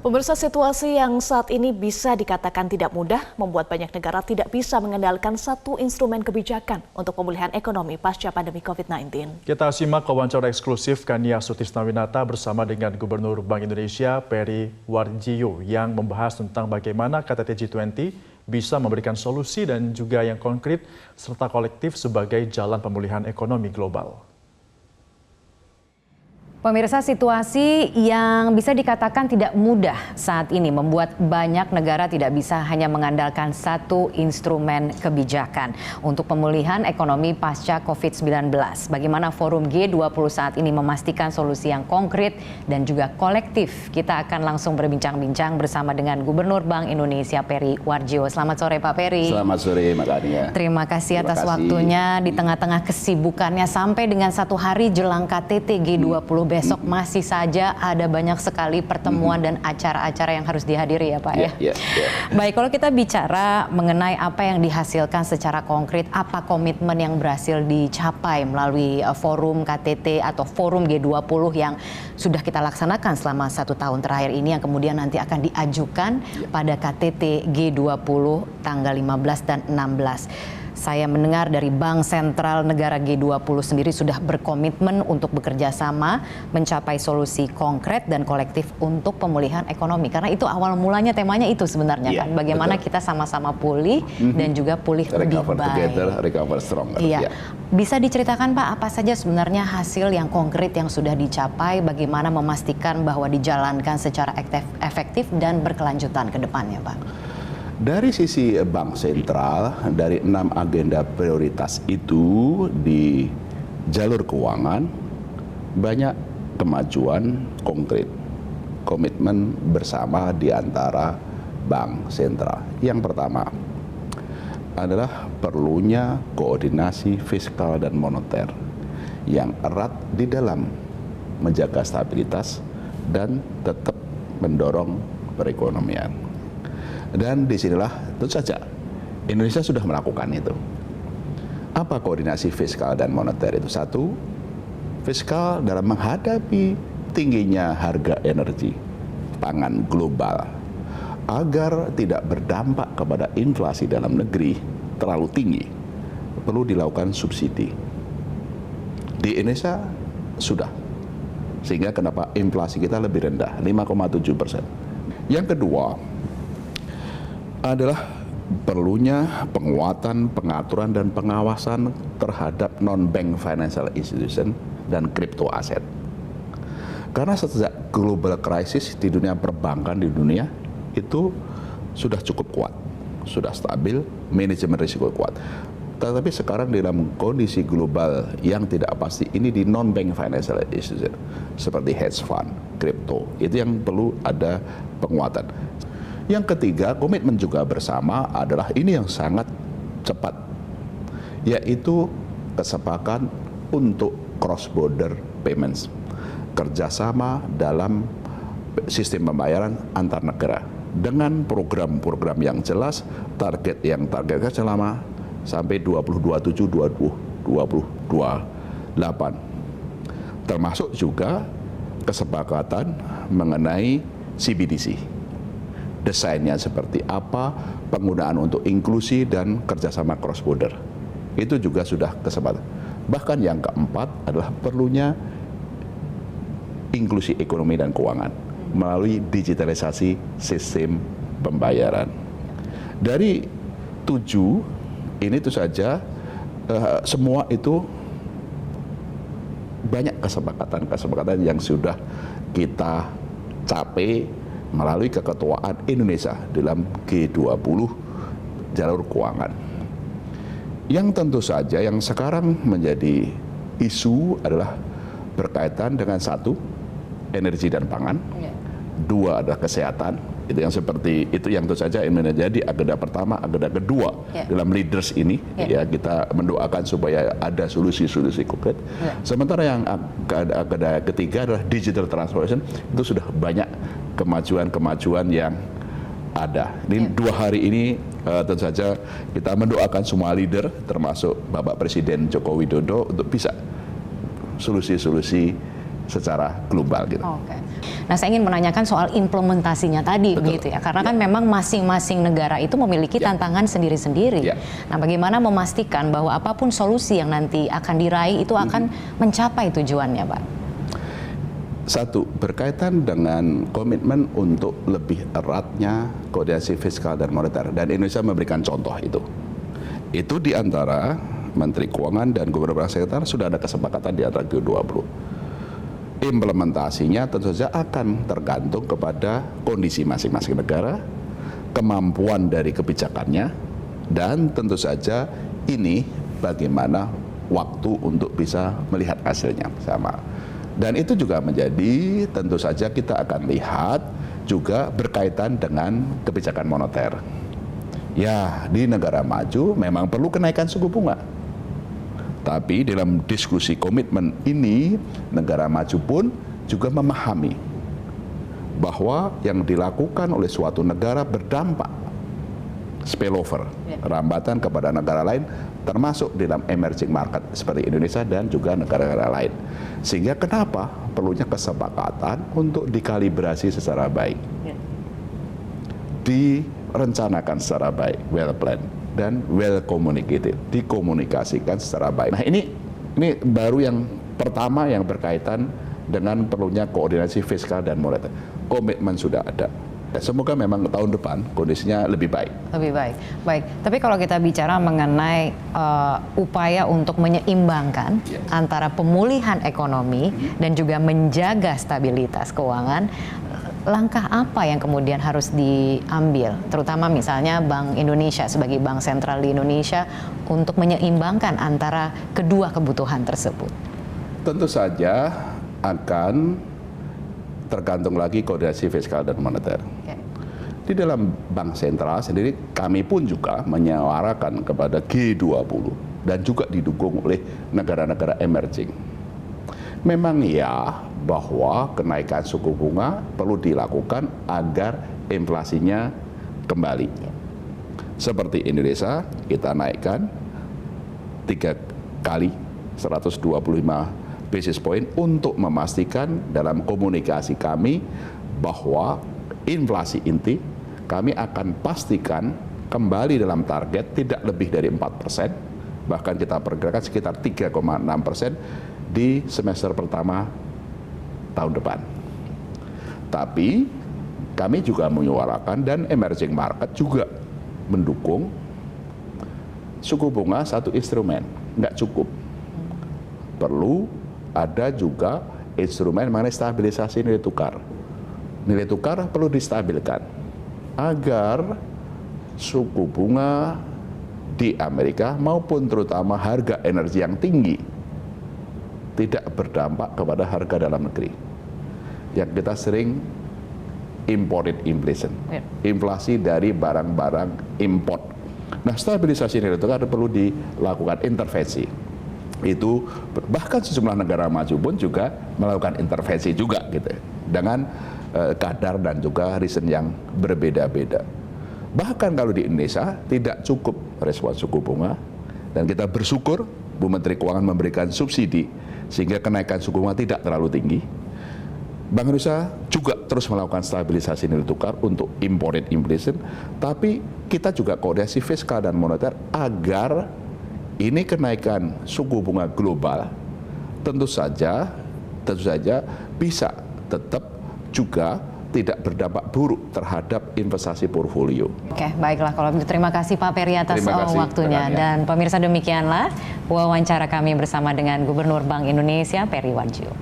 Pemirsa, situasi yang saat ini bisa dikatakan tidak mudah membuat banyak negara tidak bisa mengandalkan satu instrumen kebijakan untuk pemulihan ekonomi pasca pandemi COVID-19. Kita simak wawancara eksklusif Kania Sutisnawinata bersama dengan Gubernur Bank Indonesia Peri Warjio yang membahas tentang bagaimana KTT G20 bisa memberikan solusi dan juga yang konkret serta kolektif sebagai jalan pemulihan ekonomi global. Pemirsa, situasi yang bisa dikatakan tidak mudah saat ini membuat banyak negara tidak bisa hanya mengandalkan satu instrumen kebijakan untuk pemulihan ekonomi pasca COVID-19. Bagaimana forum G20 saat ini memastikan solusi yang konkret dan juga kolektif. Kita akan langsung berbincang-bincang bersama dengan Gubernur Bank Indonesia Peri Warjio. Selamat sore Pak Peri. Selamat sore Mbak Kania. Terima kasih atas waktunya di tengah-tengah kesibukannya sampai dengan 1 hari jelang KTT G20 besok masih saja ada banyak sekali pertemuan dan acara-acara yang harus dihadiri ya Pak ya. Baik, kalau kita bicara mengenai apa yang dihasilkan secara konkret, apa komitmen yang berhasil dicapai melalui forum KTT atau forum G20 yang sudah kita laksanakan selama 1 tahun terakhir ini yang kemudian nanti akan diajukan pada KTT G20 tanggal 15 dan 16. Saya mendengar dari Bank Sentral Negara G20 sendiri sudah berkomitmen untuk bekerja sama mencapai solusi konkret dan kolektif untuk pemulihan ekonomi. Karena itu awal mulanya temanya itu sebenarnya kan. Bagaimana kita sama-sama pulih dan juga pulih lebih baik. Recover together, recover stronger. Iya. Bisa diceritakan Pak apa saja sebenarnya hasil yang konkret yang sudah dicapai, bagaimana memastikan bahwa dijalankan secara efektif dan berkelanjutan ke depannya Pak? Dari sisi Bank Sentral, dari 6 agenda prioritas itu di jalur keuangan, banyak kemajuan konkret, komitmen bersama di antara Bank Sentral. Yang pertama adalah perlunya koordinasi fiskal dan moneter yang erat di dalam menjaga stabilitas dan tetap mendorong perekonomian. Dan disinilah tentu saja Indonesia sudah melakukan itu. Apa koordinasi fiskal dan moneter itu? Satu, fiskal dalam menghadapi tingginya harga energi pangan global agar tidak berdampak kepada inflasi dalam negeri terlalu tinggi, perlu dilakukan subsidi. Di Indonesia sudah, sehingga kenapa inflasi kita lebih rendah, 5,7%. Yang kedua adalah perlunya penguatan, pengaturan, dan pengawasan terhadap non-bank financial institution dan crypto aset. Karena sejak global crisis di dunia perbankan di dunia itu sudah cukup kuat, sudah stabil, manajemen risiko kuat. Tetapi sekarang dalam kondisi global yang tidak pasti ini di non-bank financial institution seperti hedge fund, crypto, itu yang perlu ada penguatan. Yang ketiga, komitmen juga bersama adalah ini yang sangat cepat, yaitu kesepakatan untuk cross-border payments, kerjasama dalam sistem pembayaran antar negara dengan program-program yang jelas, targetnya selama sampai 2027-2028, termasuk juga kesepakatan mengenai CBDC. Desainnya seperti apa, penggunaan untuk inklusi dan kerjasama cross border. Itu juga sudah kesempatan. Bahkan yang keempat adalah perlunya inklusi ekonomi dan keuangan melalui digitalisasi sistem pembayaran. Dari 7 ini itu saja semua itu banyak kesepakatan yang sudah kita capai melalui keketuaan Indonesia dalam G20 jalur keuangan. Yang tentu saja yang sekarang menjadi isu adalah berkaitan dengan satu, energi dan pangan, dua adalah kesehatan, itu yang seperti itu yang tentu saja menjadi agenda pertama, agenda kedua dalam leaders ini ya kita mendoakan supaya ada solusi-solusi konkret. Sementara yang agenda ketiga adalah digital transformation, itu sudah banyak kemajuan yang ada. Ini 2 hari ini tentu saja kita mendoakan semua leader termasuk Bapak Presiden Joko Widodo untuk bisa solusi-solusi secara global gitu. Oke. Nah, saya ingin menanyakan soal implementasinya tadi, Betul. begitu ya, karena kan memang masing-masing negara itu memiliki tantangan sendiri-sendiri. Nah, bagaimana memastikan bahwa apapun solusi yang nanti akan diraih itu akan mencapai tujuannya, Pak? Satu, berkaitan dengan komitmen untuk lebih eratnya koordinasi fiskal dan moneter, dan Indonesia memberikan contoh itu. Itu di antara Menteri Keuangan dan Gubernur Bank Sentral sudah ada kesepakatan di antara G20. Implementasinya tentu saja akan tergantung kepada kondisi masing-masing negara, kemampuan dari kebijakannya, dan tentu saja ini bagaimana waktu untuk bisa melihat hasilnya sama. Dan itu juga menjadi tentu saja kita akan lihat juga berkaitan dengan kebijakan moneter. Ya, di negara maju memang perlu kenaikan suku bunga. Tapi dalam diskusi komitmen ini, negara maju pun juga memahami bahwa yang dilakukan oleh suatu negara berdampak spillover, rambatan kepada negara lain, termasuk dalam emerging market seperti Indonesia dan juga negara-negara lain. Sehingga kenapa perlunya kesepakatan untuk dikalibrasi secara baik, direncanakan secara baik, well planned, dan well communicated, dikomunikasikan secara baik. Nah, ini baru yang pertama yang berkaitan dengan perlunya koordinasi fiskal dan moneter. Komitmen sudah ada. Semoga memang tahun depan kondisinya lebih baik. Lebih baik. Baik, tapi kalau kita bicara mengenai upaya untuk menyeimbangkan antara pemulihan ekonomi dan juga menjaga stabilitas keuangan, langkah apa yang kemudian harus diambil, terutama misalnya Bank Indonesia sebagai bank sentral di Indonesia untuk menyeimbangkan antara kedua kebutuhan tersebut? Tentu saja akan tergantung lagi koordinasi fiskal dan moneter. Di dalam bank sentral sendiri kami pun juga menyuarakan kepada G20 dan juga didukung oleh negara-negara emerging. Memang ya bahwa kenaikan suku bunga perlu dilakukan agar inflasinya kembali. Seperti Indonesia, kita naikkan 3 kali 125 basis point untuk memastikan dalam komunikasi kami bahwa inflasi inti kami akan pastikan kembali dalam target tidak lebih dari 4%, bahkan kita perkirakan sekitar 3,6% di semester pertama tahun depan. Tapi kami juga menyuarakan dan emerging market juga mendukung suku bunga satu instrumen, nggak cukup. Perlu ada juga instrumen mengenai stabilisasi nilai tukar. Nilai tukar perlu distabilkan agar suku bunga di Amerika maupun terutama harga energi yang tinggi tidak berdampak kepada harga dalam negeri. Yang kita sering imported inflation, inflasi dari barang-barang import. Nah, stabilisasi nilai tukar perlu dilakukan intervensi. Itu bahkan sejumlah negara maju pun juga melakukan intervensi juga gitu, dengan kadar dan juga reason yang berbeda-beda. Bahkan kalau di Indonesia tidak cukup respon suku bunga, dan kita bersyukur Bu Menteri Keuangan memberikan subsidi sehingga kenaikan suku bunga tidak terlalu tinggi. Bank Indonesia juga terus melakukan stabilisasi nilai tukar untuk imported inflation, tapi kita juga koordinasi fiskal dan moneter agar ini kenaikan suku bunga global tentu saja bisa tetap juga tidak berdampak buruk terhadap investasi portfolio. Oke, baiklah kalau begitu terima kasih Pak Peri atas waktunya. Dan pemirsa demikianlah wawancara kami bersama dengan Gubernur Bank Indonesia Peri Warjio.